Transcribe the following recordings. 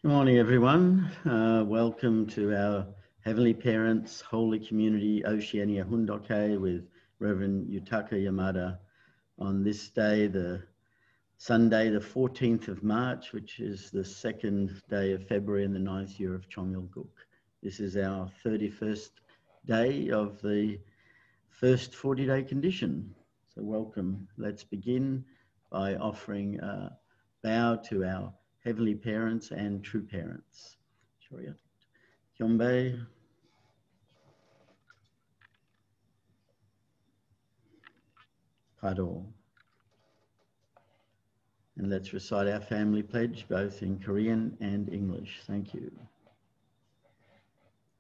Good morning, everyone. Welcome to our Heavenly Parents Holy Community Oceania Hundoke with Reverend Yutaka Yamada on this day, the Sunday, the 14th of March, which is the second day of February in the 9th year of Chongyalguk. This is our 31st day of the first 40-day condition. So welcome. Let's begin by offering a bow to our Heavenly Parents and True Parents. Kyombe. Pado. And let's recite our family pledge both in Korean and English. Thank you.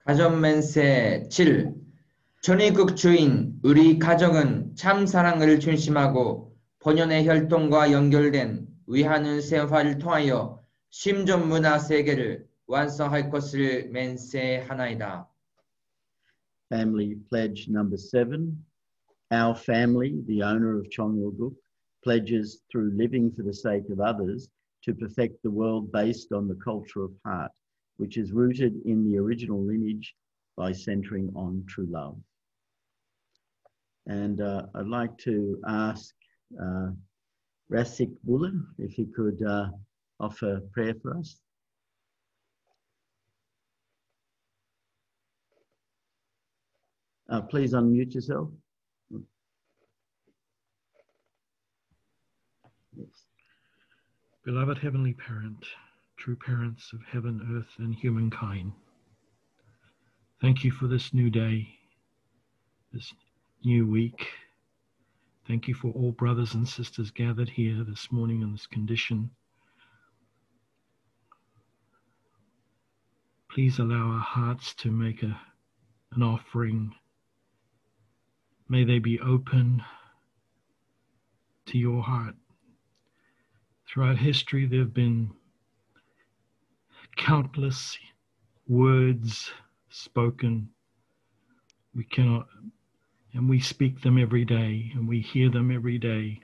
가정맨세 7. 전위국 주인 우리 가정은 참 사랑을 중심하고 본연의 혈통과 연결된 위하는 생활을 통하여 심존 문화 세계를 완성할 것을 맹세하나이다. Family pledge number 7. Our family, the owner of Chongyalguk, pledges through living for the sake of others to perfect the world based on the culture of heart, which is rooted in the original lineage by centering on true love. And I'd like to ask Rasik Buller if he could offer prayer for us. Please unmute yourself. Yes. Beloved Heavenly Parent, true parents of heaven, earth, and humankind, thank you for this new day, this new week. Thank you for all brothers and sisters gathered here this morning in this condition. Please allow our hearts to make an offering. May they be open to your heart. Throughout history, there have been countless words spoken. We cannot, and we speak them every day, and we hear them every day.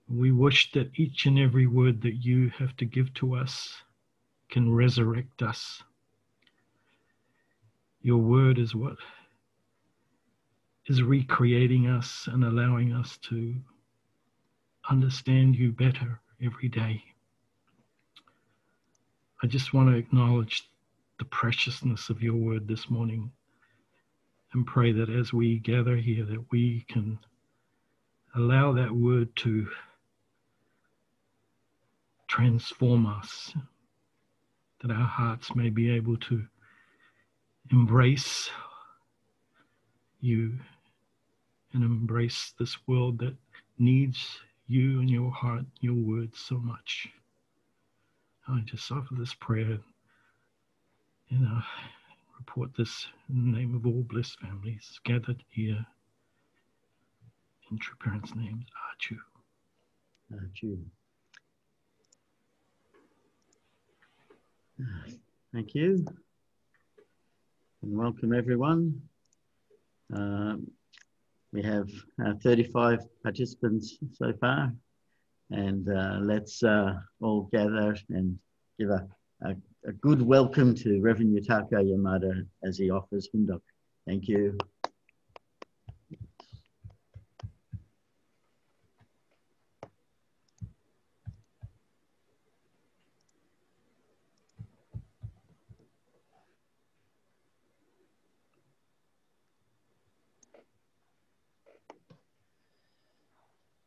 We wish that each and every word that you have to give to us can resurrect us. Your word is what is recreating us and allowing us to understand you better every day. I just want to acknowledge the preciousness of your word this morning and pray that as we gather here that we can allow that word to transform us, that our hearts may be able to embrace you and embrace this world that needs you and your heart, your words so much. I just offer this prayer and report this in the name of all blessed families gathered here in True Parents' names. Achu. Achu. Thank you. And welcome everyone. We have 35 participants so far, and let's all gather and give a good welcome to Reverend Yutaka Yamada as he offers Hundok. Thank you.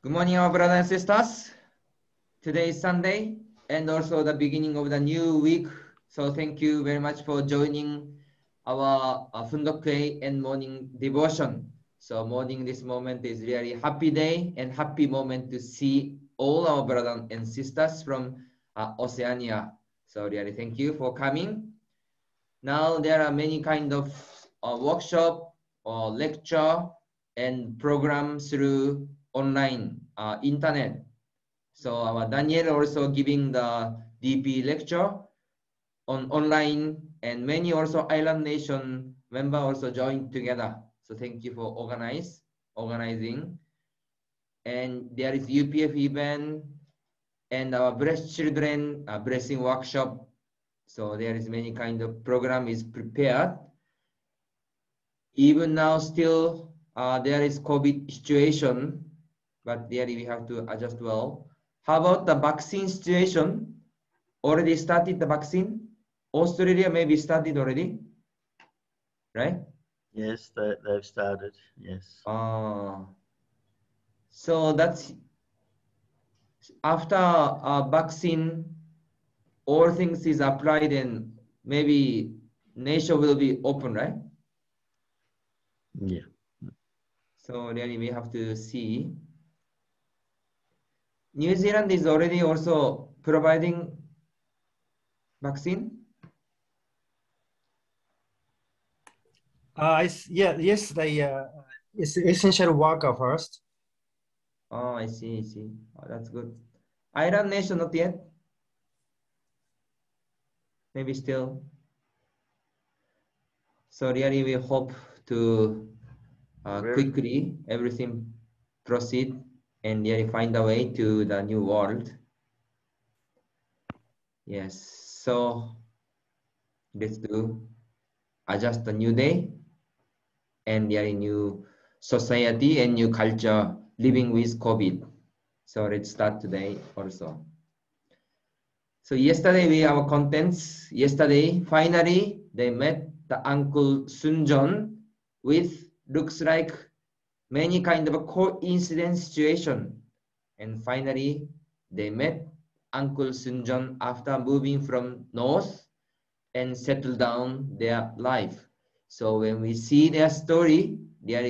Good morning, our brothers and sisters. Today is Sunday and also the beginning of the new week. So thank you very much for joining our Fundoke and morning devotion. So morning, this moment is really happy day and happy moment to see all our brothers and sisters from Oceania. So really thank you for coming. Now there are many kind of workshop or lecture and programs through online internet. So our Daniel also giving the DP lecture on online, and many also island nation member also joined together. So thank you for organizing. And there is UPF event and our breast children blessing workshop. So there is many kind of program is prepared. Even now still there is COVID situation, but there we have to adjust well. How about the vaccine situation? Already started the vaccine? Australia maybe started already, right? Yes, they've started, yes. So that's after vaccine, all things is applied and maybe nation will be open, right? Yeah. So really we have to see. New Zealand is already also providing vaccine. Yesterday, it's essential worker first. Oh, I see. Oh, that's good. Ireland nation not yet. Maybe still. So really we hope to quickly everything proceed and really find a way to the new world. Yes. So let's do adjust the new day and really new society and new culture living with COVID. So let's start today also. So yesterday we have contents. Yesterday, finally, they met the Uncle Sunjon with looks like many kind of a coincidence situation. And finally, they met Uncle Sunjon after moving from north and settle down their life. So when we see their story, there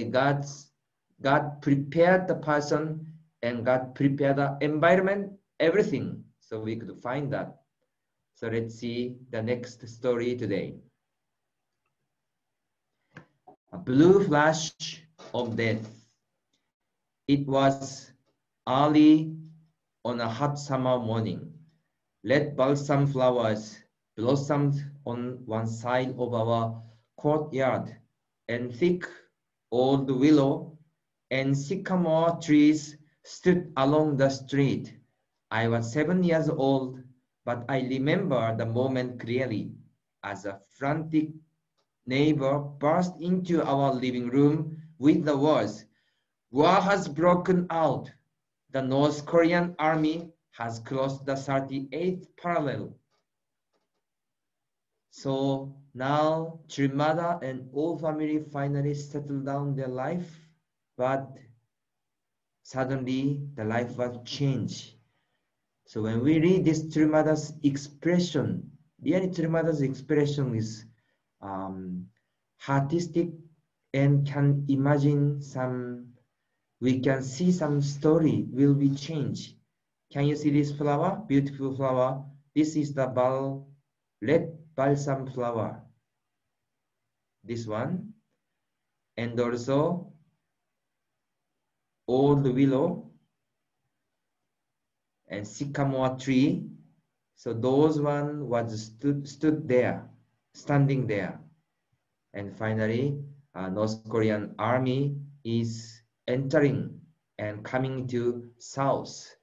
God prepared the person and God prepared the environment, everything. So we could find that. So let's see the next story today. A blue flash of death. It was early on a hot summer morning. Red balsam flowers blossomed on one side of our courtyard, and thick old willow and sycamore trees stood along the street. I was 7 years old, but I remember the moment clearly as a frantic neighbor burst into our living room with the words, "War has broken out. The North Korean army has crossed the 38th parallel." So now Chilmada and all family finally settled down their life, but suddenly the life was changed. So when we read this Chilmada's expression, really Chilmada's expression is artistic and can imagine we can see some story will be changed. Can you see this flower? Beautiful flower. This is the red balsam flower. This one. And also old willow and sycamore tree. So those one was stood there, standing there. And finally, North Korean army is entering and coming to south.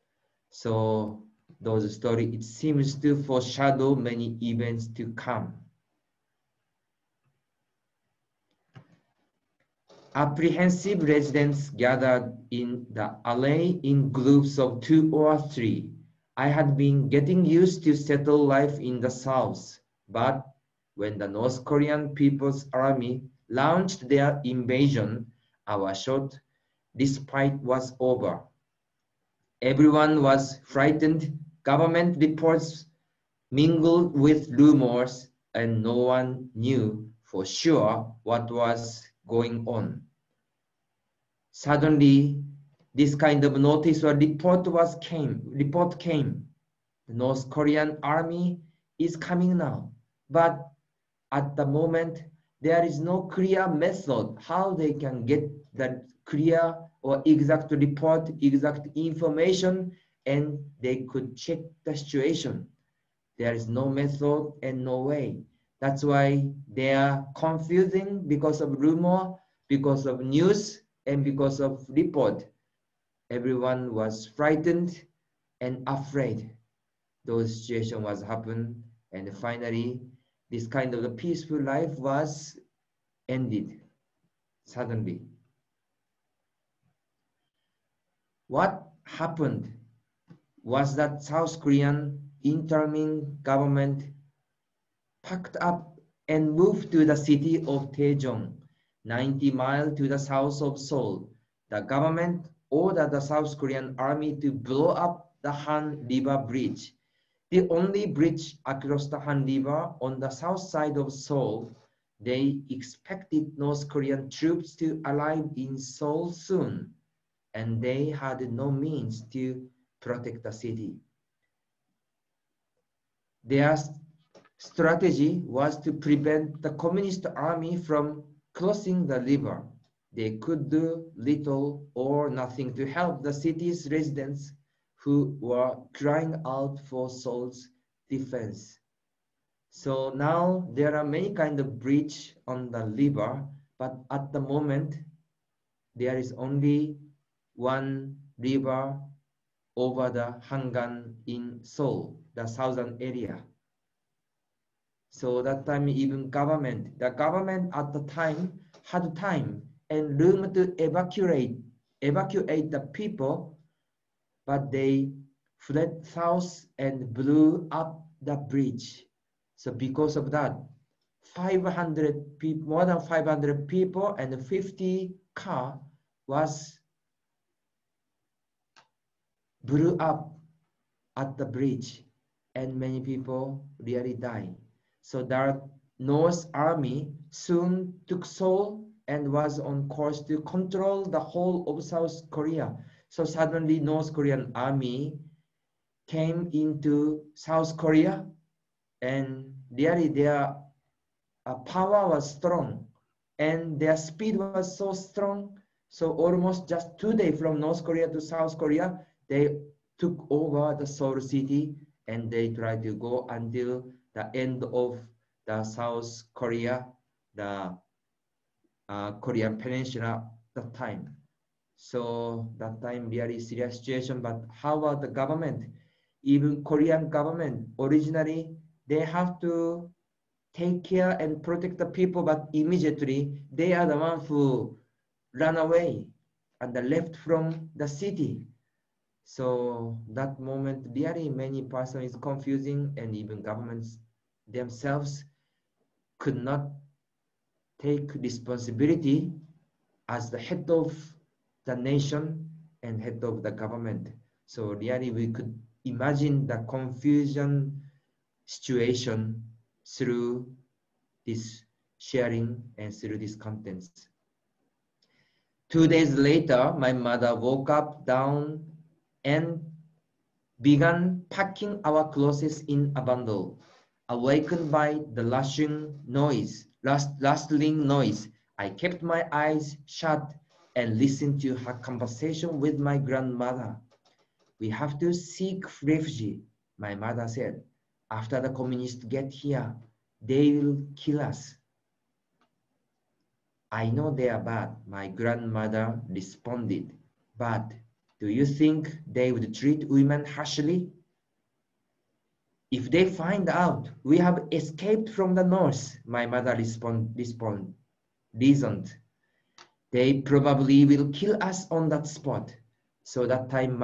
So those story, it seems to foreshadow many events to come. Apprehensive residents gathered in the alley in groups of 2 or 3. I had been getting used to settled life in the south, but when the North Korean People's Army launched their invasion, our short respite was over. Everyone was frightened. Government reports mingled with rumors, and no one knew for sure what was going on. Suddenly, this kind of notice or report came. The North Korean army is coming now. But at the moment, there is no clear method how they can get that clear or exact report, exact information, and they could check the situation. There is no method and no way. That's why they are confusing because of rumor, because of news, and because of report. Everyone was frightened and afraid. Those situations was happened, and finally, this kind of the peaceful life was ended suddenly. What happened was that South Korean interim government packed up and moved to the city of Daejeon, 90 miles to the south of Seoul. The government ordered the South Korean army to blow up the Han River Bridge, the only bridge across the Han River on the south side of Seoul. They expected North Korean troops to arrive in Seoul soon, and they had no means to protect the city. Their strategy was to prevent the communist army from crossing the river. They could do little or nothing to help the city's residents who were crying out for Seoul's defense. So now there are many kinds of bridges on the river, but at the moment there is only one river over the Hangan in Seoul, the southern area. So that time even the government at the time had time and room to evacuate the people, but they fled south and blew up the bridge. So because of that, 500 people, more than 500 people and 50 car was blew up at the bridge, and many people really died. So the North Army soon took Seoul and was on course to control the whole of South Korea. So suddenly North Korean army came into South Korea, and really their power was strong and their speed was so strong. So almost just 2 days from North Korea to South Korea, they took over the Seoul city, and they tried to go until the end of the South Korea, the Korean peninsula that time. So that time really serious situation. But how about the government? Even Korean government, originally they have to take care and protect the people, but immediately they are the ones who ran away and left from the city. So that moment, really many persons is confusing, and even governments themselves could not take responsibility as the head of the nation and head of the government. So really we could imagine the confusion situation through this sharing and through these contents. 2 days later, my mother woke up down and began packing our clothes in a bundle. Awakened by the rustling noise, I kept my eyes shut and listened to her conversation with my grandmother. We have to seek refuge, my mother said. After the communists get here, they will kill us. I know they are bad, my grandmother responded. But do you think they would treat women harshly? If they find out we have escaped from the north, my mother reasoned, they probably will kill us on that spot. So that time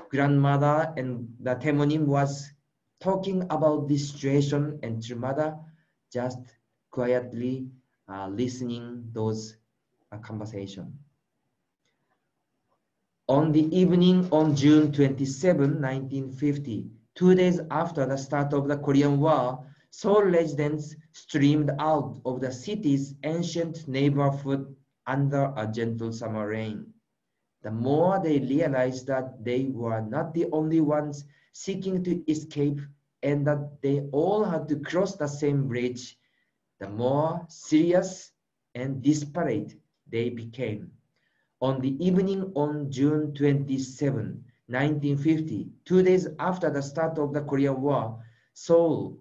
grandmother and the Temonim was talking about this situation, and mother just quietly listening those conversation. On the evening on June 27, 1950, 2 days after the start of the Korean War, Seoul residents streamed out of the city's ancient neighborhood under a gentle summer rain. The more they realized that they were not the only ones seeking to escape and that they all had to cross the same bridge, the more serious and desperate they became. On the evening on June 27, 1950, 2 days after the start of the Korean War, Seoul,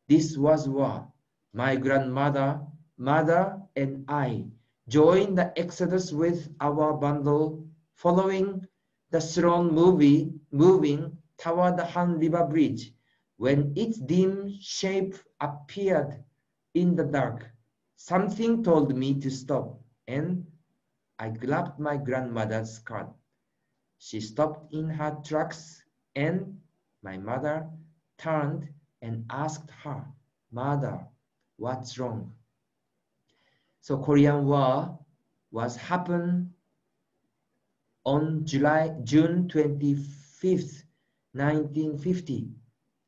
this was war. My grandmother, mother, and I joined the exodus with our bundle, following the throne moving toward the Han River Bridge. When its dim shape appeared in the dark, something told me to stop, and I grabbed my grandmother's skirt. She stopped in her tracks, and my mother turned and asked her, "Mother, what's wrong?" So Korean War was happened on June 25th, 1950.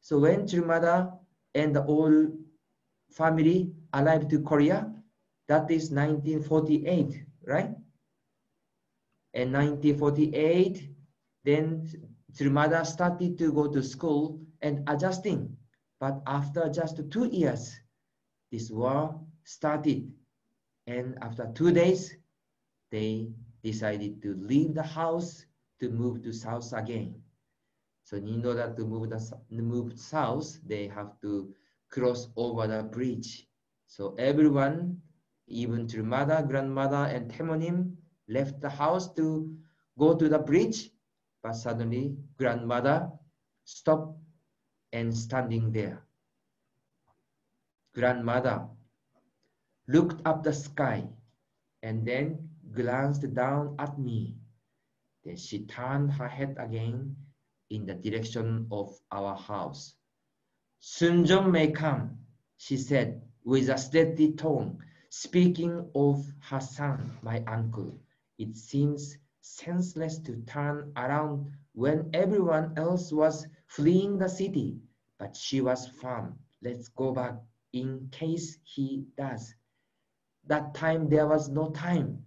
So when Chulmada and the whole family arrived to Korea, that is 1948, right? In 1948, then Chulmada started to go to school and adjusting. But after just 2 years, this war started. And after 2 days, they decided to leave the house to move to south again. So in order to move south, they have to cross over the bridge. So everyone, even Chulmada, grandmother, and Temonim, left the house to go to the bridge, but suddenly grandmother stopped and standing there. Grandmother looked up the sky and then glanced down at me. Then she turned her head again in the direction of our house. "Sunjong may come," she said with a steady tone, speaking of her son, my uncle. It seems senseless to turn around when everyone else was fleeing the city, but she was firm. "Let's go back in case he does." That time there was no time.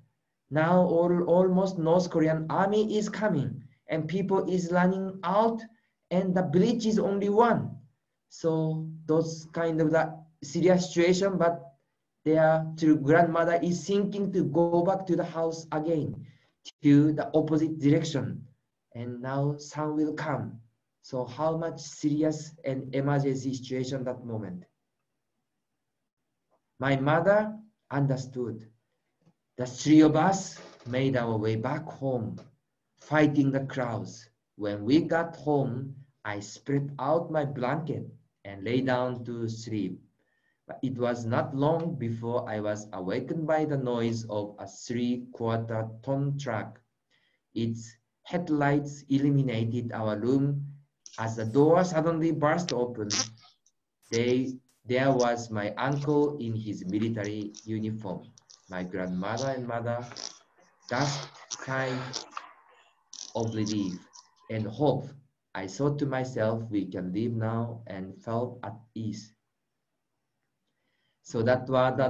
Now almost North Korean army is coming and people is running out and the village is only one. So those kind of the serious situation, but their grandmother is thinking to go back to the house again to the opposite direction. And now sun will come. So how much serious and emergency situation that moment. My mother understood. The three of us made our way back home, fighting the crowds. When we got home, I spread out my blanket and lay down to sleep. But it was not long before I was awakened by the noise of a 3/4-ton truck. Its headlights illuminated our room as the door suddenly burst open. There was my uncle in his military uniform. My grandmother and mother gasped sighs of relief and hope. I thought to myself, we can leave now, and felt at ease. So that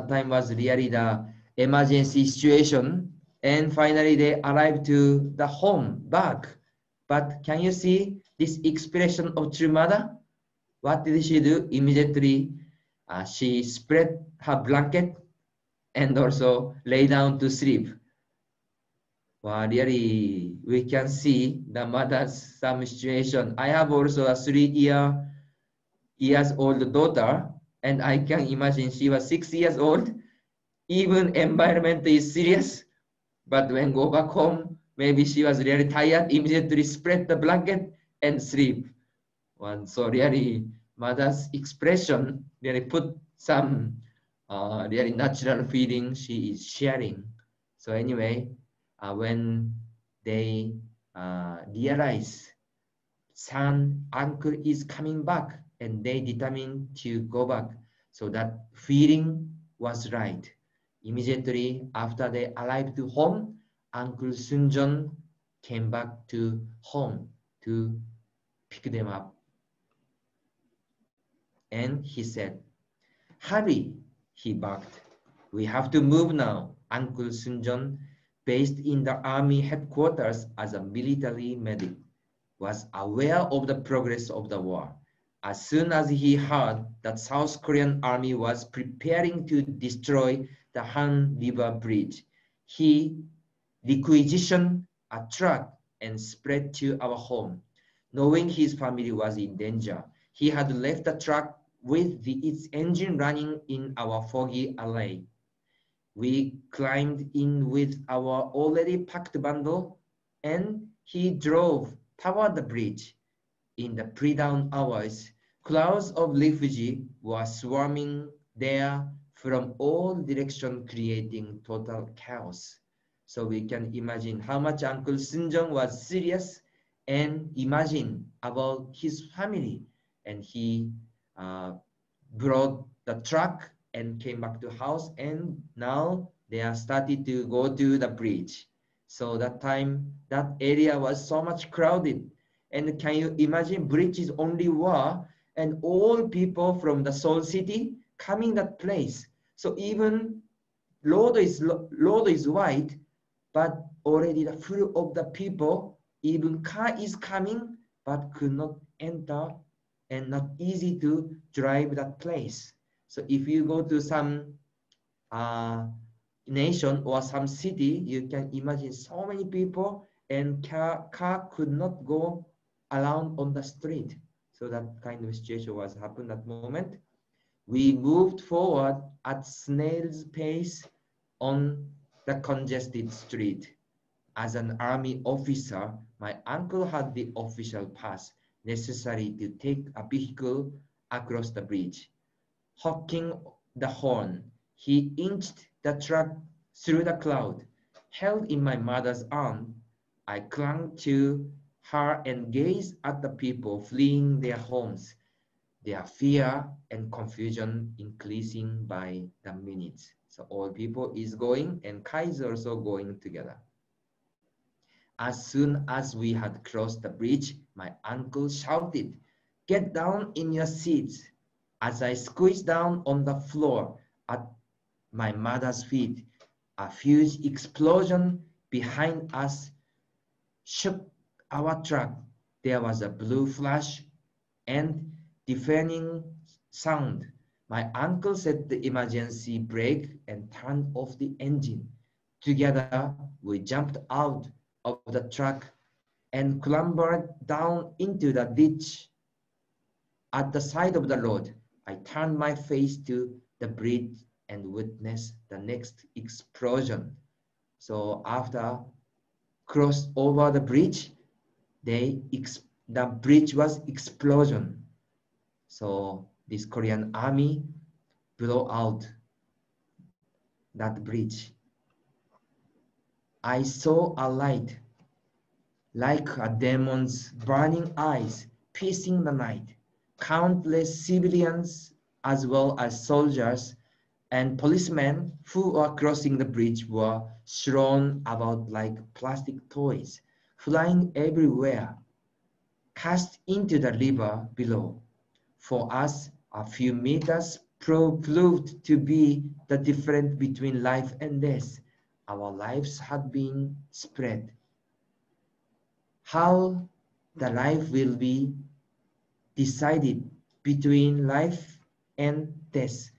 time was really the emergency situation. And finally they arrived to the home back. But can you see this expression of Chulmada? What did she do? Immediately she spread her blanket and also lay down to sleep. Well, really, we can see the mother's some situation. I have also a 3 years old daughter, and I can imagine she was 6 years old. Even environment is serious, but when go back home, maybe she was really tired, immediately spread the blanket and sleep. So really, mother's expression really put some really natural feeling she is sharing. So anyway, when they realize uncle is coming back and they determined to go back, so that feeling was right. Immediately after they arrived to home, Uncle Sunjong came back to home to pick them up. And he said, "Hurry," he barked. "We have to move now." Uncle Sunjong, based in the army headquarters as a military medic, was aware of the progress of the war. As soon as he heard that South Korean army was preparing to destroy the Han River Bridge, he requisitioned a truck and spread to our home. Knowing his family was in danger, he had left the truck with its engine running in our foggy alley. We climbed in with our already packed bundle and he drove toward the bridge. In the pre-dawn hours, crowds of refugees were swarming there from all directions, creating total chaos. So we can imagine how much Uncle Sinjong was serious and imagine about his family. And he brought the truck and came back to house, and now they are started to go to the bridge. So that time, that area was so much crowded. And can you imagine, bridge is only war, and all people from the Seoul city coming that place. So even road is wide, but already the full of the people, even car is coming, but could not enter and not easy to drive that place. So if you go to some nation or some city, you can imagine so many people and car could not go around on the street. So that kind of situation was happened at the moment. We moved forward at snail's pace on the congested street. As an army officer, my uncle had the official pass necessary to take a vehicle across the bridge. Honking the horn, he inched the truck through the crowd. Held in my mother's arm, I clung to her and gazed at the people fleeing their homes, their fear and confusion increasing by the minutes. So all people is going and Kai is also going together. As soon as we had crossed the bridge, my uncle shouted, "Get down in your seats." As I squeezed down on the floor at my mother's feet, a huge explosion behind us shook our truck. There was a blue flash and deafening sound. My uncle set the emergency brake and turned off the engine. Together, we jumped out of the truck and clambered down into the ditch at the side of the road. I turned my face to the bridge and witnessed the next explosion. So after crossed over the bridge, the bridge was explosion. So this Korean army blew out that bridge. I saw a light like a demon's burning eyes piercing the night. Countless civilians as well as soldiers and policemen who were crossing the bridge were thrown about like plastic toys, flying everywhere, cast into the river below. For us, a few meters proved to be the difference between life and death. Our lives had been spread. How the life will be decided between life and death.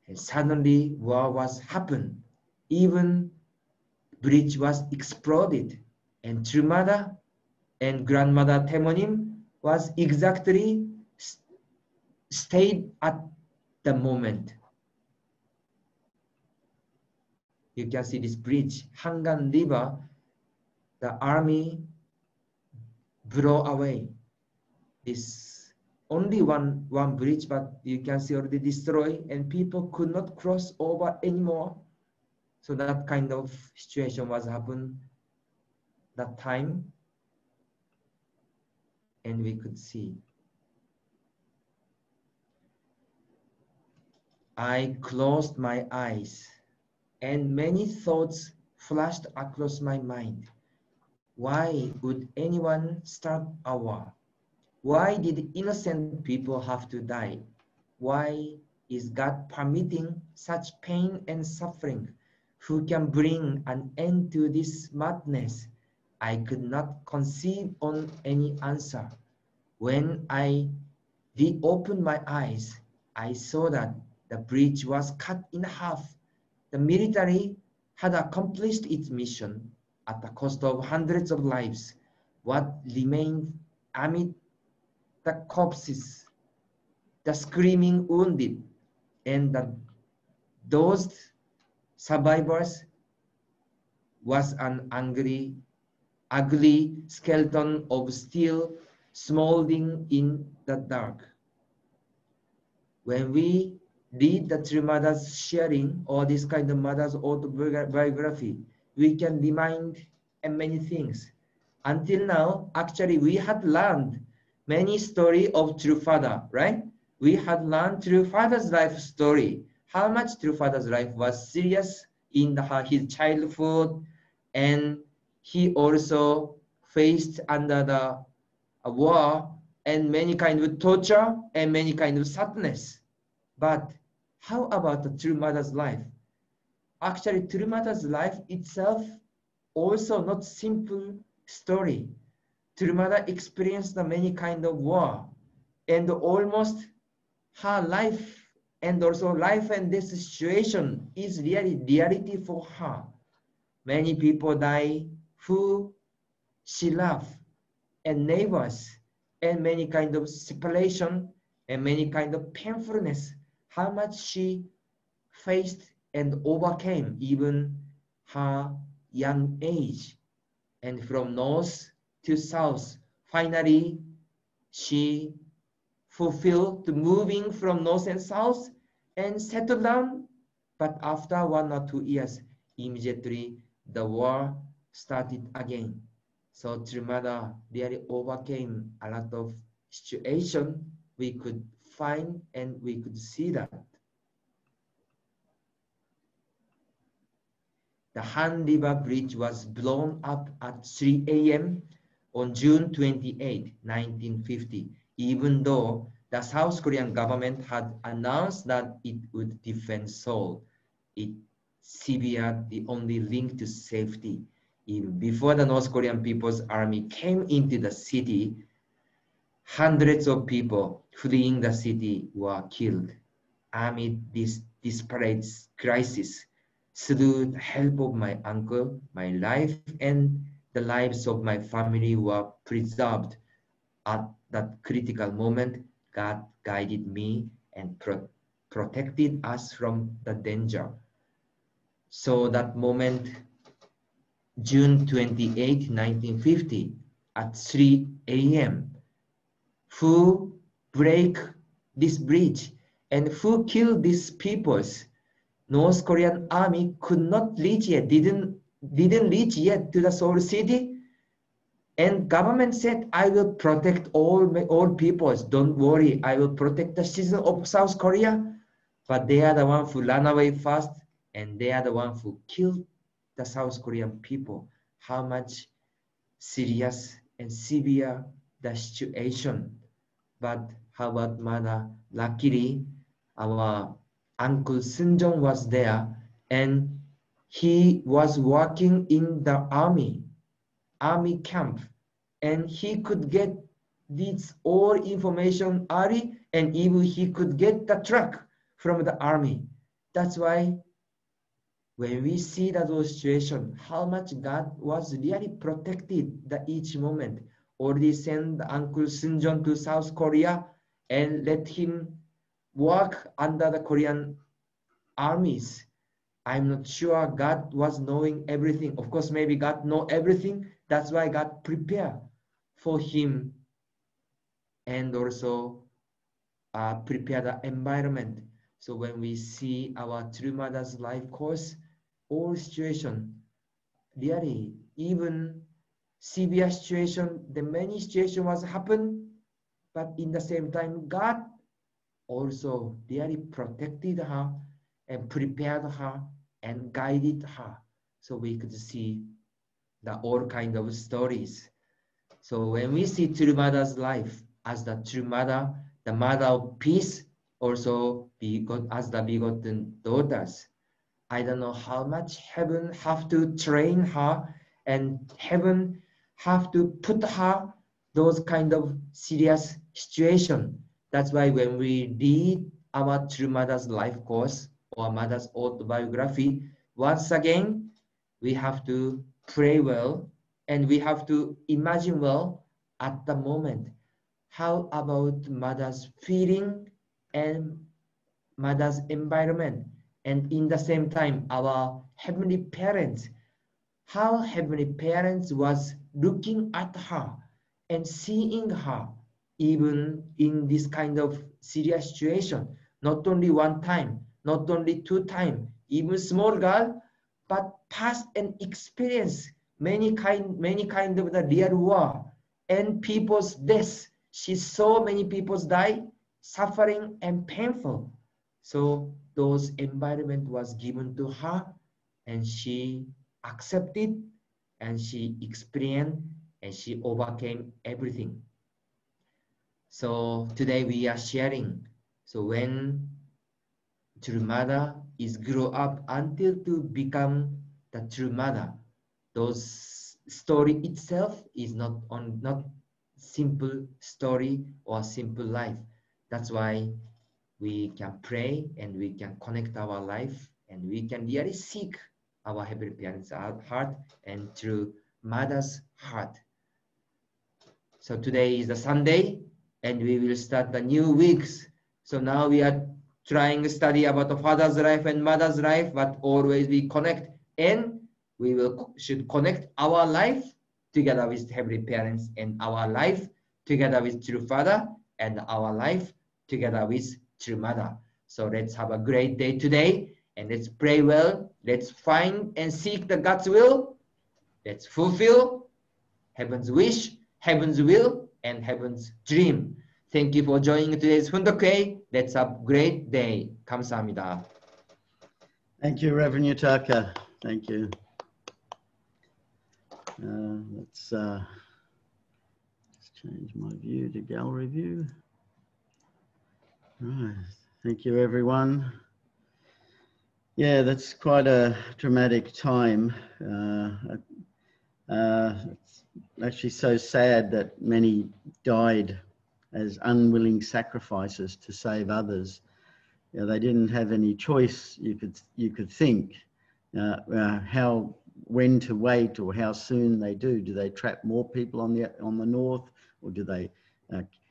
And suddenly war was happened. Even bridge was exploded. And true mother and grandmother Temonim was exactly stayed at the moment. You can see this bridge, Hangan River, the army blew away. This only one bridge, but you can see already destroyed and people could not cross over anymore. So that kind of situation was happened that time. And we could see. I closed my eyes and many thoughts flashed across my mind. Why would anyone start a war? Why did innocent people have to die? Why is God permitting such pain and suffering? Who can bring an end to this madness? I could not conceive on any answer. When I reopened my eyes, I saw that the bridge was cut in half. The military had accomplished its mission at the cost of hundreds of lives. What remained amid the corpses, the screaming wounded, and those survivors was an angry ugly skeleton of steel smoldering in the dark. When we read the true mother's sharing or this kind of mother's autobiography, we can remind many things. Until now, actually, we had learned many stories of true father, right? We had learned true father's life story. How much true father's life was serious in his childhood, and he also faced under the war and many kind of torture and many kind of sadness. But how about the true mother's life? Actually, true mother's life itself also not simple story. True mother experienced the many kind of war, and almost her life and also life and death situation is really reality for her. Many people die who she loved, and neighbors, and many kind of separation and many kind of painfulness. How much she faced and overcame even her young age. And from north to south, finally she fulfilled the moving from north and south and settled down. But after 1 or 2 years, immediately the war started again. So true mother really overcame a lot of situation we could find and we could see that. The Han River Bridge was blown up at 3 a.m. on June 28, 1950, even though the South Korean government had announced that it would defend Seoul. It severed the only link to safety. Even before the North Korean People's Army came into the city, hundreds of people fleeing the city were killed. Amid this desperate crisis, through the help of my uncle, my life and the lives of my family were preserved. At that critical moment, God guided me and protected us from the danger. So that moment, June 28, 1950, at 3 a.m., who break this bridge and who killed these peoples? North Korean army could not reach yet, didn't reach yet to the Seoul city. And government said, I will protect all peoples. Don't worry, I will protect the citizens of South Korea. But they are the ones who ran away fast, and they are the ones who killed the South Korean people. How much serious and severe the situation. But how about mother? Luckily, our Uncle Seunjong was there, and he was working in the army camp, and he could get this all information early, and even he could get the truck from the army. That's why when we see that situation, how much God was really protected each moment. Already sent Uncle Seunjong to South Korea and let him work under the Korean armies. I'm not sure God was knowing everything. Of course, maybe God know everything. That's why God prepared for him and also prepare the environment. So when we see our True Mother's life course, all situation, really, even severe situation, the many situation was happen, but in the same time, God also really protected her and prepared her and guided her. So we could see the all kind of stories. So when we see True Mother's life as the True Mother, the Mother of Peace, also as the begotten daughters, I don't know how much heaven have to train her, and heaven have to put her those kind of serious situation. That's why when we read our True Mother's life course or Mother's autobiography, once again, we have to pray well and we have to imagine well at the moment. How about Mother's feeling and Mother's environment? And in the same time, our heavenly parents, how heavenly parents was looking at her and seeing her even in this kind of serious situation, not only one time, not only two times, even small girl, but past and experience many kind of the real war and people's death. She saw many people's die, suffering and painful. So those environment was given to her and she accepted and she experienced and she overcame everything. So today we are sharing. So when true mother is grow up until to become the true mother, those story itself is not simple story or simple life. That's why we can pray and we can connect our life and we can really seek our Heavenly Parents' heart and through mother's heart. So today is the Sunday and we will start the new weeks. So now we are trying to study about the father's life and mother's life, but always we connect and we should connect our life together with Heavenly Parents and our life together with true father and our life together with true mother. So let's have a great day today and let's pray well. Let's find and seek the God's will. Let's fulfill heaven's wish, heaven's will, and heaven's dream. Thank you for joining today's Fundoke. Let's have a great day. 감사합니다. Thank you, Reverend Yutaka. Thank you. Let's change my view to gallery view. Right. Thank you, everyone. Yeah, that's quite a dramatic time. It's actually so sad that many died as unwilling sacrifices to save others. You know, they didn't have any choice. You could think when to wait or how soon they do. Do they trap more people on the north, or do they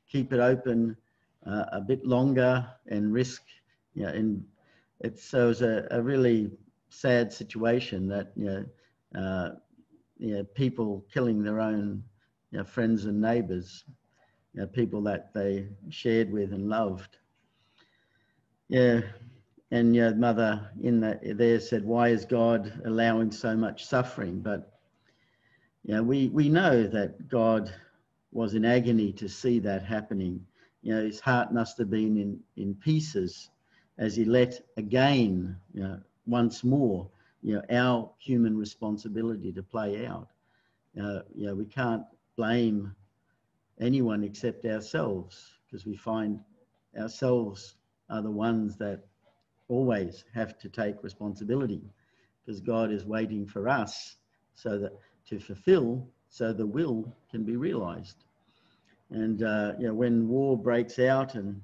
keep it open a bit longer and risk? And it's a really sad situation that people killing their own friends and neighbors, people that they shared with and loved. Yeah, and mother there said, why is God allowing so much suffering? But we know that God was in agony to see that happening. His heart must have been in pieces as he let again, once more, our human responsibility to play out. We can't blame anyone except ourselves, because we find ourselves are the ones that always have to take responsibility, because God is waiting for us so that to fulfill, so the will can be realized. And when war breaks out and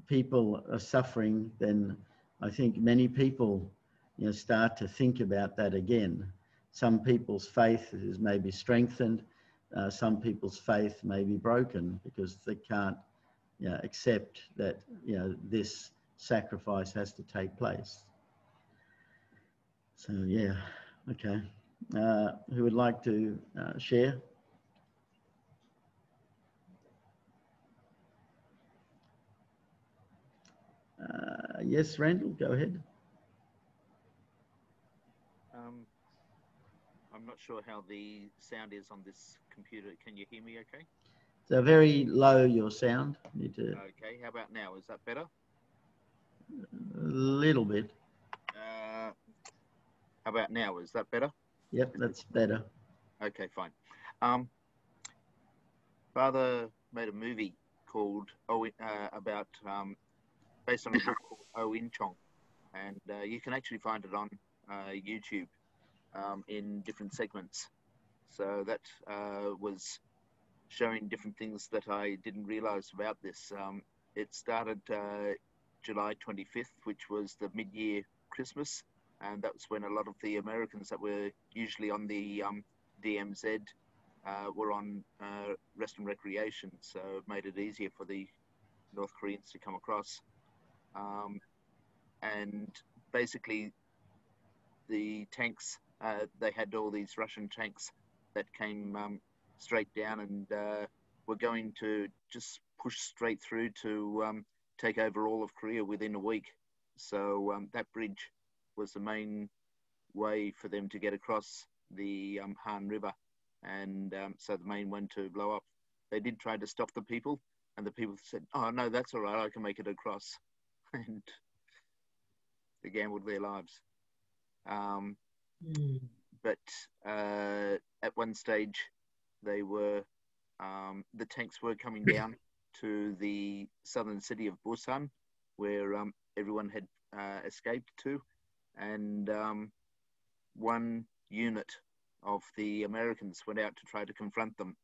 people are suffering, then I think many people start to think about that again. Some people's faith is maybe strengthened, some people's faith may be broken because they can't accept that this sacrifice has to take place. So yeah, okay. Who would like to share? Yes, Randall, go ahead. I'm not sure how the sound is on this computer. Can you hear me okay? So very low, your sound. Okay, how about now? Is that better? A little bit. How about now? Is that better? Yep, that's better. Okay, fine. Father made a movie called about based on a book called Oh In Chong, and you can actually find it on YouTube in different segments. So that was showing different things that I didn't realize about this. It started July 25th, which was the mid-year Christmas, and that was when a lot of the Americans that were usually on the DMZ were on rest and recreation, so it made it easier for the North Koreans to come across. And basically the tanks they had all these Russian tanks that came straight down and were going to just push straight through to take over all of Korea within a week. So that bridge was the main way for them to get across the Han River, and so the main one to blow up. They did try to stop the people, and the people said, "Oh no, that's all right, I can make it across," and they gambled their lives. But at one stage, they were the tanks were coming down to the southern city of Busan, where everyone had escaped to, and one unit of the Americans went out to try to confront them,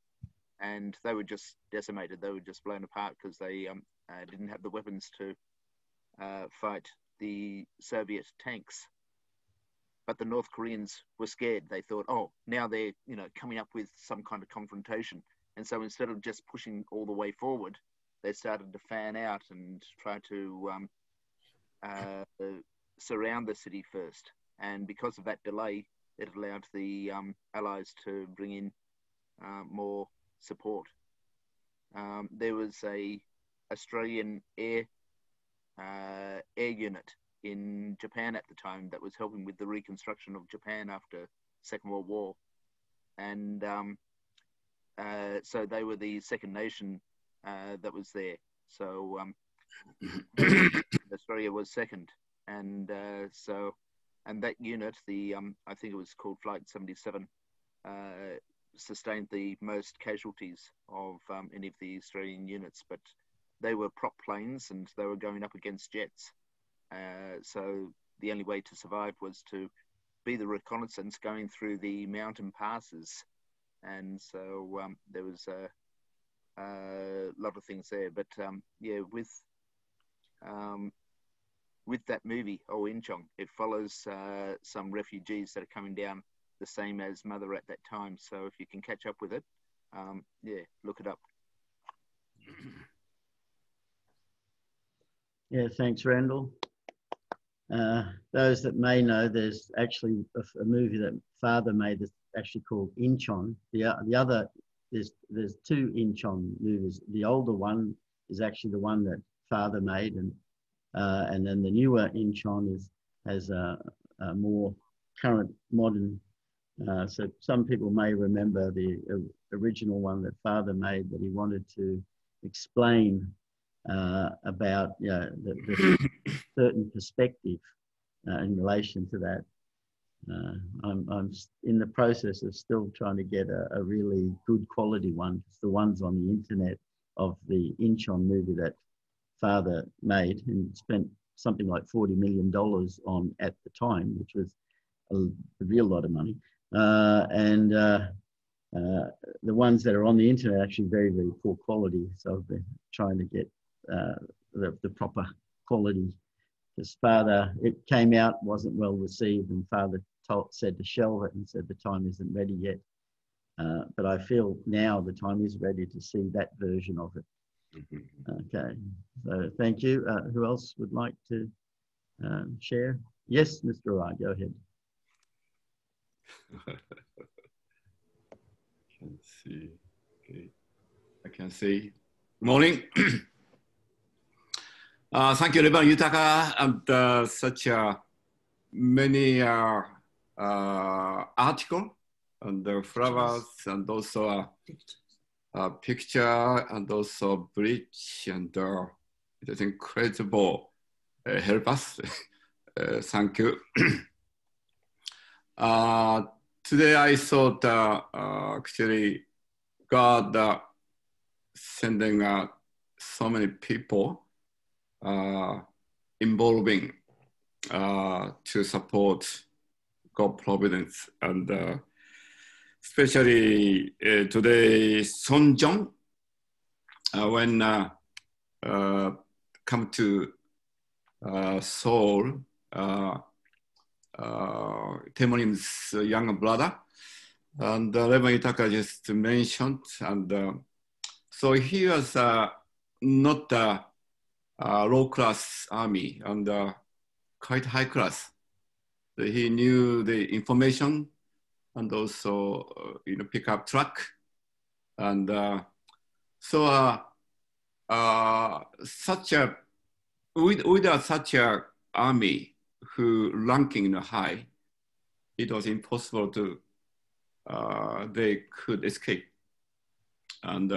and they were just decimated. They were just blown apart because they didn't have the weapons to fight the Soviet tanks. But the North Koreans were scared. They thought, oh, now they're coming up with some kind of confrontation. And so instead of just pushing all the way forward, they started to fan out and try to surround the city first. And because of that delay, it allowed the Allies to bring in more support. There was a Australian air unit in Japan at the time that was helping with the reconstruction of Japan after Second World War, and so they were the second nation that was there. So Australia was second, and and that unit, the I think it was called Flight 77, sustained the most casualties of any of the Australian units, but they were prop planes and they were going up against jets. So the only way to survive was to be the reconnaissance going through the mountain passes. And so there was a lot of things there. But yeah, with that movie, Oh Incheon, it follows some refugees that are coming down the same as Mother at that time. So if you can catch up with it, yeah, look it up. Yeah, thanks, Randall. Those that may know, there's actually a movie that Father made that's actually called Incheon. The other, there's two Incheon movies. The older one is actually the one that Father made, and then the newer Incheon has a more current modern. So some people may remember the original one that Father made, that he wanted to explain about the certain perspective in relation to that. I'm in the process of still trying to get a really good quality one. It's the ones on the internet of the Incheon movie that Father made and spent something like $40 million on at the time, which was a real lot of money. The ones that are on the internet are actually very, very poor quality. So I've been trying to get the proper quality, because Father, it came out, wasn't well received, and Father said to shelve it and said the time isn't ready yet. But I feel now the time is ready to see that version of it. Okay, so thank you. Who else would like to share? Yes, Mr. Rai, go ahead. Can see. Okay, I can see. Morning. Thank you, Reverend Yutaka, and such many article and the flowers, and also a picture, and also bridge, and it is incredible. Help us. Thank you. Today I thought actually God sending so many people involving to support God providence, and especially today Sonjong, when come to Seoul, Temorim's younger brother, and Reverend Yutaka just mentioned, and so he was not a low class army, and quite high class. he knew the information and also, pickup truck. And with such a army who ranking high, it was impossible to, they could escape. And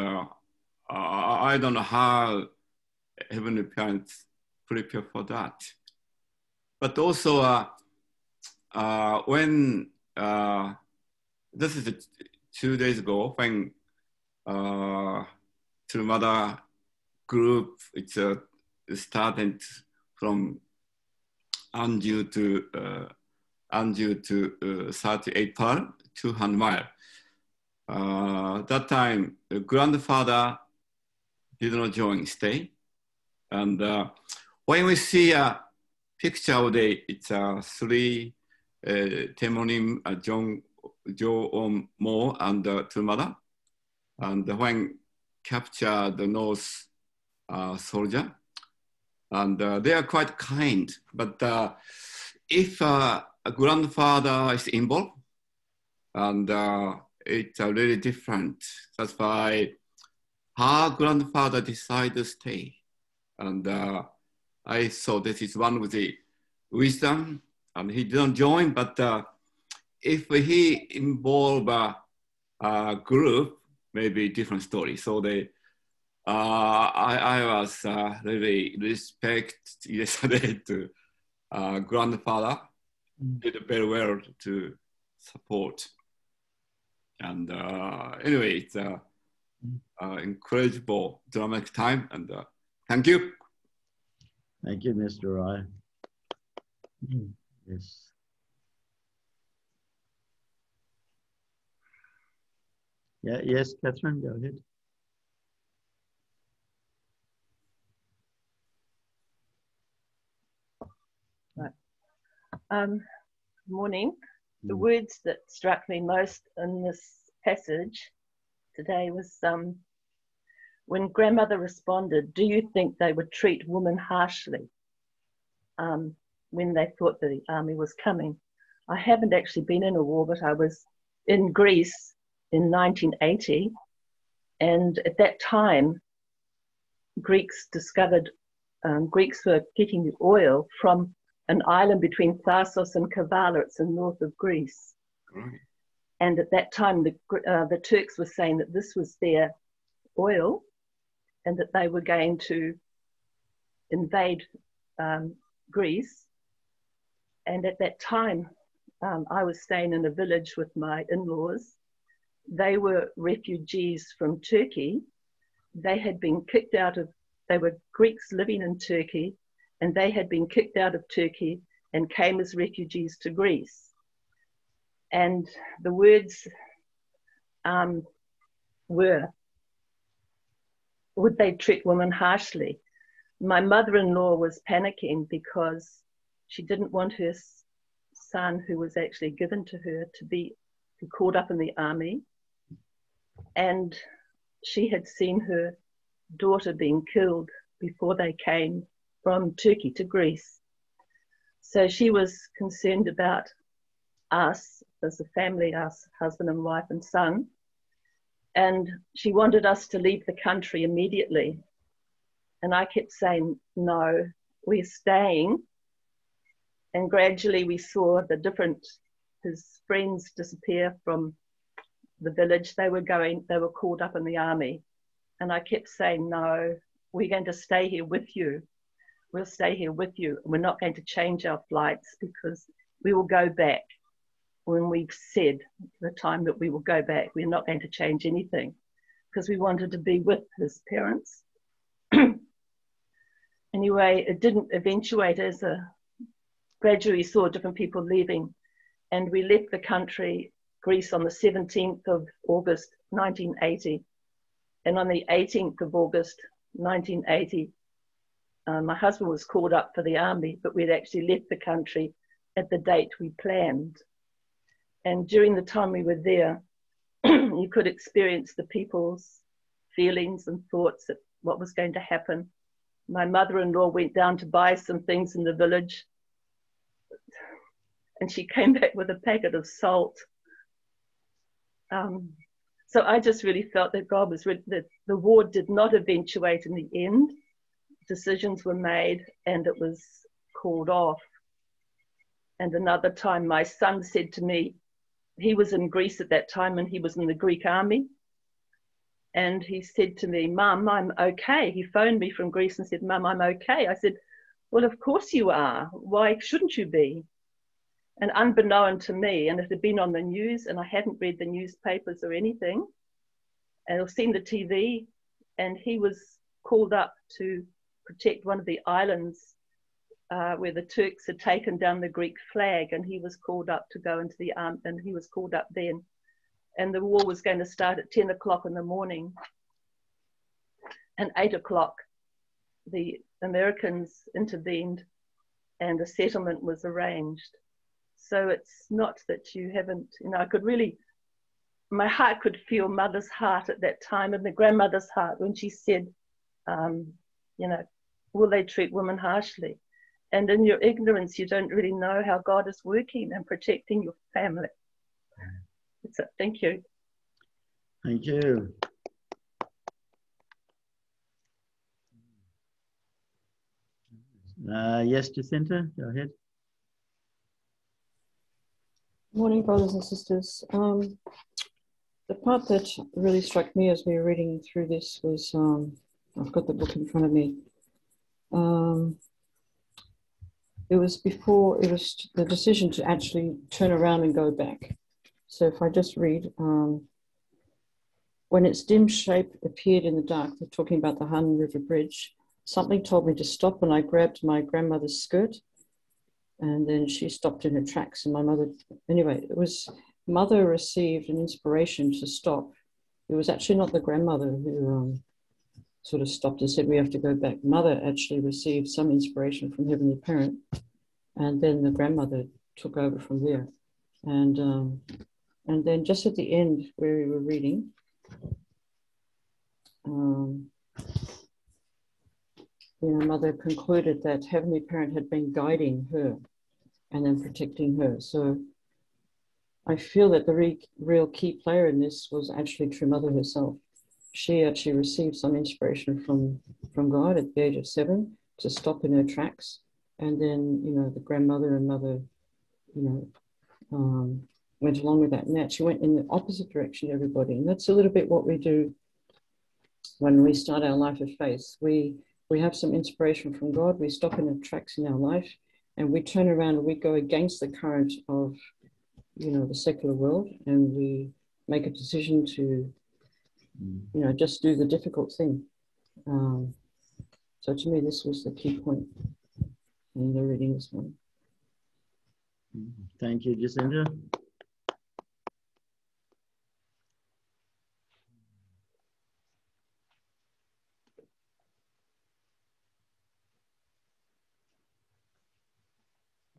I don't know how Heavenly Parents prepare for that. But also when, this is 2 days ago, when Trumada group, it's started from Anju to 38 Pearl, 200 miles. That time, the grandfather did not join, stay. And when we see a picture of it's three Temonim, Jo Mo and Trumada. And when capture the North soldier, and they are quite kind. But if a grandfather is involved, and it's really different. That's why her grandfather decided to stay. And I thought this is one of the wisdom, and he didn't join, but if he involve a group, maybe different story. So they, I was really respect yesterday to grandfather, did very well to support. And anyway, it's incredible dramatic time, and thank you. Thank you, Mr. Rai. Yes. Yeah, yes, Catherine, go ahead. Right. Morning. The words that struck me most in this passage today was when grandmother responded, "Do you think they would treat women harshly?" When they thought the army was coming. I haven't actually been in a war, but I was in Greece in 1980. And at that time, Greeks were getting the oil from an island between Tharsos and Kavala. It's in north of Greece. Right. And at that time, the Turks were saying that this was their oil and that they were going to invade Greece. And at that time, I was staying in a village with my in-laws. They were refugees from Turkey. They had been kicked out of, they were Greeks living in Turkey, and they had been kicked out of Turkey and came as refugees to Greece. And the words were, would they treat women harshly? My mother-in-law was panicking because she didn't want her son, who was actually given to her, to be caught up in the army. And she had seen her daughter being killed before they came from Turkey to Greece. So she was concerned about us as a family, us husband and wife and son. And she wanted us to leave the country immediately. And I kept saying, no, we're staying. And gradually we saw his friends disappear from the village. They were caught up in the army. And I kept saying, no, we're going to stay here with you. We'll stay here with you. We're not going to change our flights because we will go back when we've said the time that we will go back. We're not going to change anything because we wanted to be with his parents. Anyway, it didn't eventuate gradually we saw different people leaving, and we left the country, Greece, on the 17th of August, 1980. And on the 18th of August, 1980, my husband was called up for the army, but we'd actually left the country at the date we planned. And during the time we were there, you could experience the people's feelings and thoughts of what was going to happen. My mother-in-law went down to buy some things in the village. and she came back with a packet of salt. So I just really felt that God was that the war did not eventuate in the end. Decisions were made and it was called off. And another time my son said to me, he was in Greece at that time and he was in the Greek army. And he said to me, Mum, I'm okay. He phoned me from Greece and said, Mum, I'm okay. I said, well, of course you are. Why shouldn't you be? And unbeknown to me, and it had been on the news and I hadn't read the newspapers or anything, and I've seen the TV, and he was called up to protect one of the islands where the Turks had taken down the Greek flag, and he was called up to go into the army, and he was called up then. And the war was going to start at 10 o'clock in the morning. And 8 o'clock, the Americans intervened and a settlement was arranged. So it's not that you haven't, you know, I could really, my heart could feel Mother's heart at that time and the grandmother's heart when she said, you know, will they treat women harshly? And in your ignorance, you don't really know how God is working and protecting your family. That's it. Thank you. Thank you. Yes, Jacinta, go ahead. Morning, brothers and sisters. The part that really struck me as we were reading through this was, I've got the book in front of me. It was before, it was the decision to actually turn around and go back. So if I just read, when its dim shape appeared in the dark, they're talking about the Han River Bridge, something told me to stop and I grabbed my grandmother's skirt and then she stopped in her tracks and my mother, anyway, it was, Mother received an inspiration to stop. It was actually not the grandmother who sort of stopped and said, we have to go back. Mother actually received some inspiration from Heavenly Parent and then the grandmother took over from there. And then just at the end where we were reading, Mother concluded that Heavenly Parent had been guiding her and then protecting her. So I feel that the real key player in this was actually True Mother herself. She actually received some inspiration from God at the age of 7 to stop in her tracks. And then, the grandmother and mother, went along with that. And actually went in the opposite direction to everybody. And that's a little bit what we do when we start our life of faith. We have some inspiration from God. We stop in the tracks in our life and we turn around and we go against the current of, the secular world. And we make a decision to, just do the difficult thing. So to me, this was the key point in the reading this morning. Thank you, Jacinta.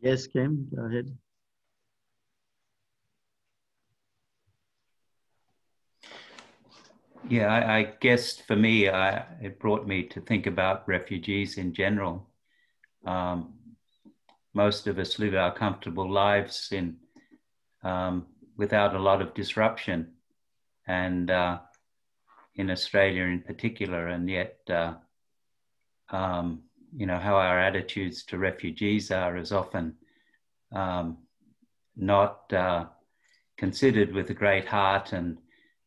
Yes, Kim, go ahead. Yeah, I guess for me, it brought me to think about refugees in general. Most of us live our comfortable lives without a lot of disruption, and in Australia in particular, and yet, how our attitudes to refugees are is often not considered with a great heart and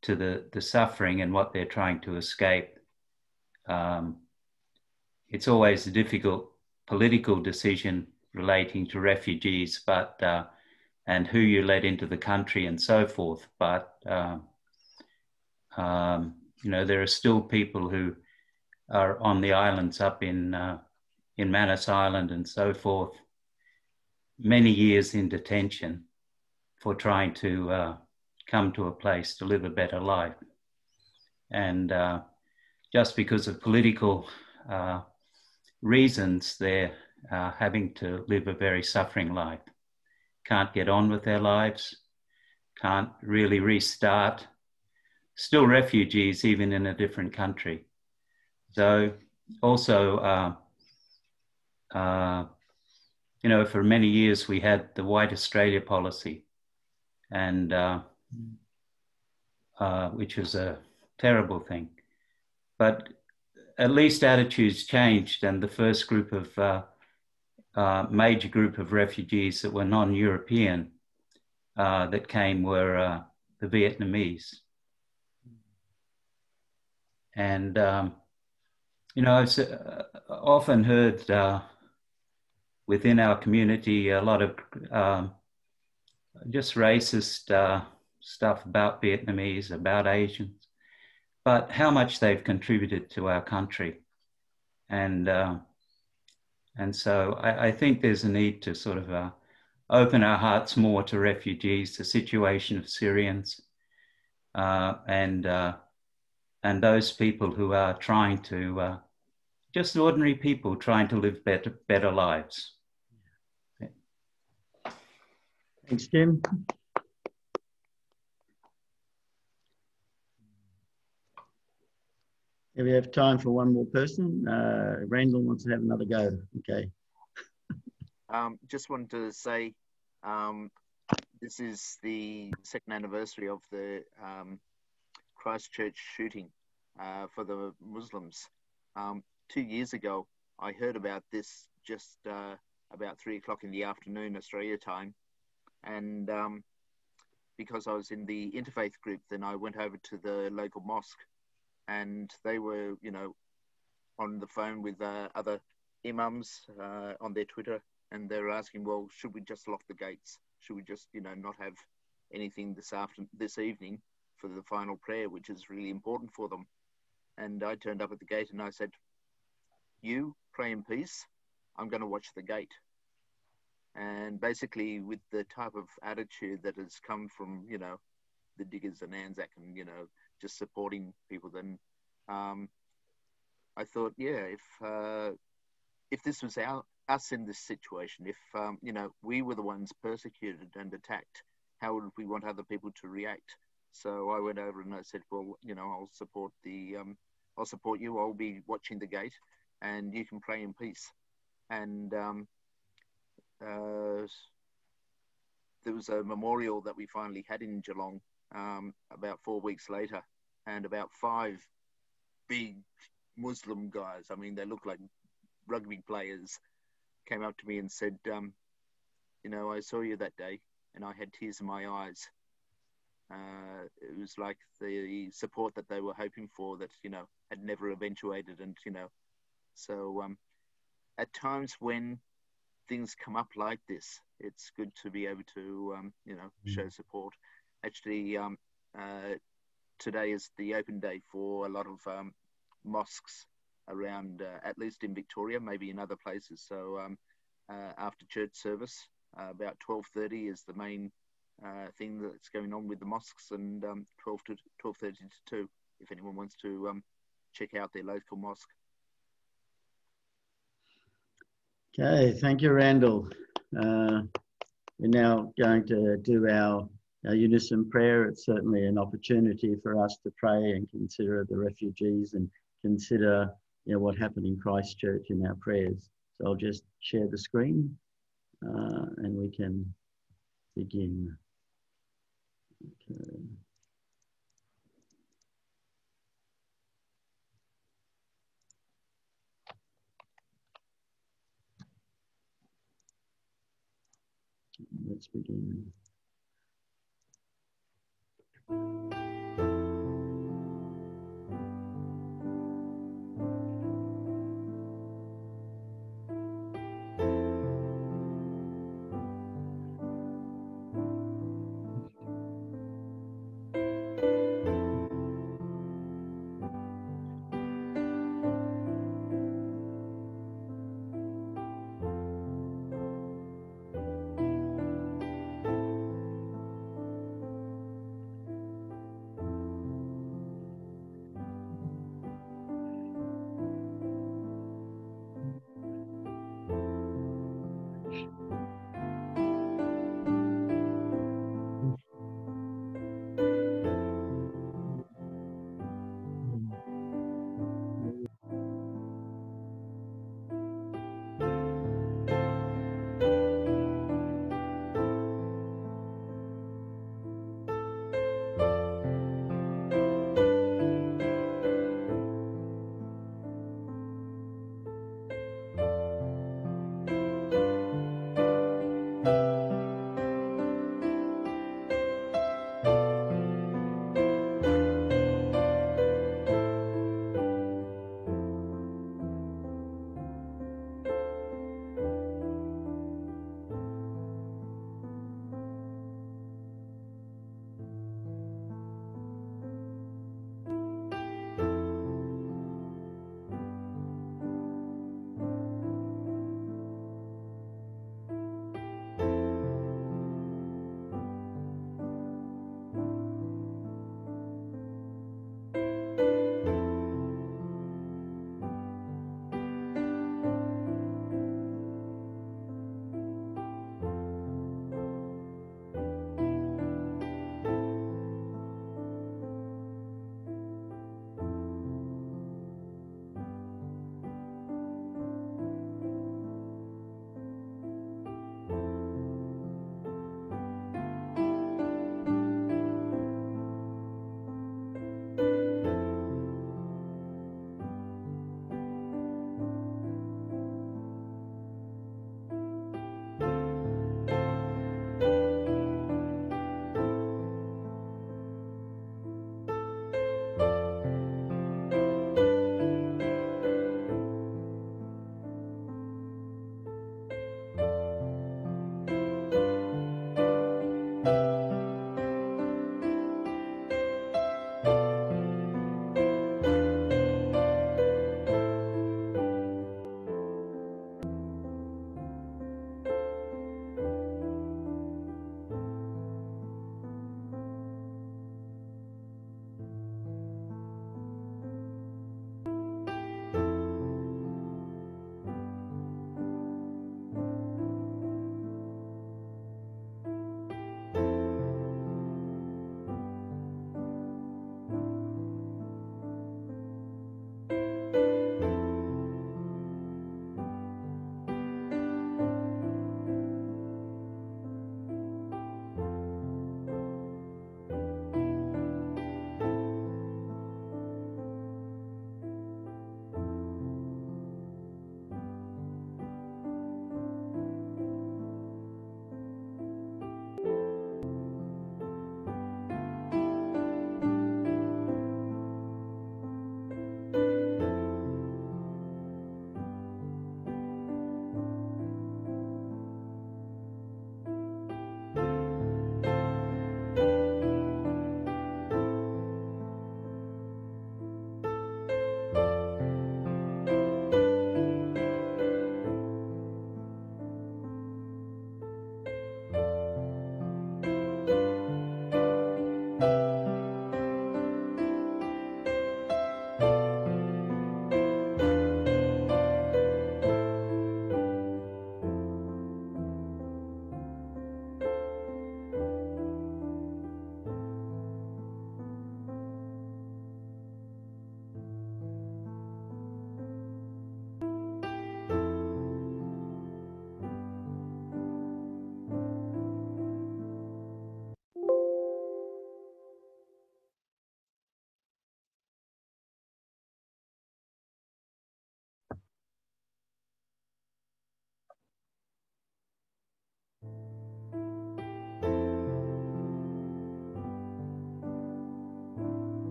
to the suffering and what they're trying to escape. It's always a difficult political decision relating to refugees, but and who you let into the country and so forth. But there are still people who are on the islands up in Manus Island and so forth, many years in detention for trying to come to a place to live a better life. And just because of political reasons, they're having to live a very suffering life. Can't get on with their lives, can't really restart. Still refugees, even in a different country. So also you know, for many years we had the White Australia policy, and which was a terrible thing. But at least attitudes changed, and the first group of major group of refugees that were non-European that came were the Vietnamese. And, you know, I've often heard within our community a lot of just racist stuff about Vietnamese, about Asians, but how much they've contributed to our country. And so I think there's a need to sort of open our hearts more to refugees, the situation of Syrians, and those people who are trying to, just ordinary people trying to live better lives. Thanks, Jim. If we have time for one more person, Randall wants to have another go. Okay. Just wanted to say this is the second anniversary of the Christchurch shooting for the Muslims. 2 years ago, I heard about this just about 3 o'clock in the afternoon, Australia time. And because I was in the interfaith group, then I went over to the local mosque, and they were, you know, on the phone with other imams on their Twitter, and they were asking, well, should we just lock the gates? Should we just, you know, not have anything this evening for the final prayer, which is really important for them? And I turned up at the gate and I said, you pray in peace, I'm going to watch the gate. And basically, with the type of attitude that has come from, you know, the Diggers and Anzac and, you know, just supporting people, then I thought, yeah, if this was us in this situation, if, you know, we were the ones persecuted and attacked, how would we want other people to react? So I went over and I said, well, you know, I'll support you. I'll be watching the gate, and you can pray in peace. And there was a memorial that we finally had in Geelong about 4 weeks later, and about 5 big Muslim guys, I mean, they look like rugby players, came up to me and said, you know, I saw you that day and I had tears in my eyes. It was like the support that they were hoping for that, you know, had never eventuated. And, you know, so at times when things come up like this, it's good to be able to, you know, show support. Actually, today is the open day for a lot of mosques around, at least in Victoria, maybe in other places. So after church service, about 12:30 is the main thing that's going on with the mosques, and 12:30 to 2, if anyone wants to check out their local mosque. Okay, thank you, Randall. We're now going to do our unison prayer. It's certainly an opportunity for us to pray and consider the refugees and consider, you know, what happened in Christchurch in our prayers. So I'll just share the screen and we can begin. Okay. Let's begin.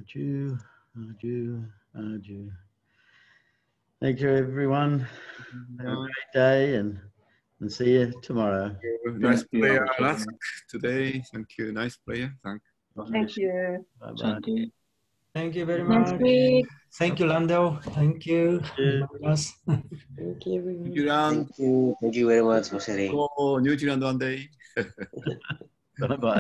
Adieu, adieu, adieu. Thank you, everyone. Have a great day and see you tomorrow. Nice player, Rask, today. Thank you. Nice player. Thank you. Bye-bye. Thank you very Next much. week. Thank you, Lando. Thank you. Yes. Thank you, everyone. New Zealand. Thank you very much for sharing. Go New Zealand one day. Bye-bye.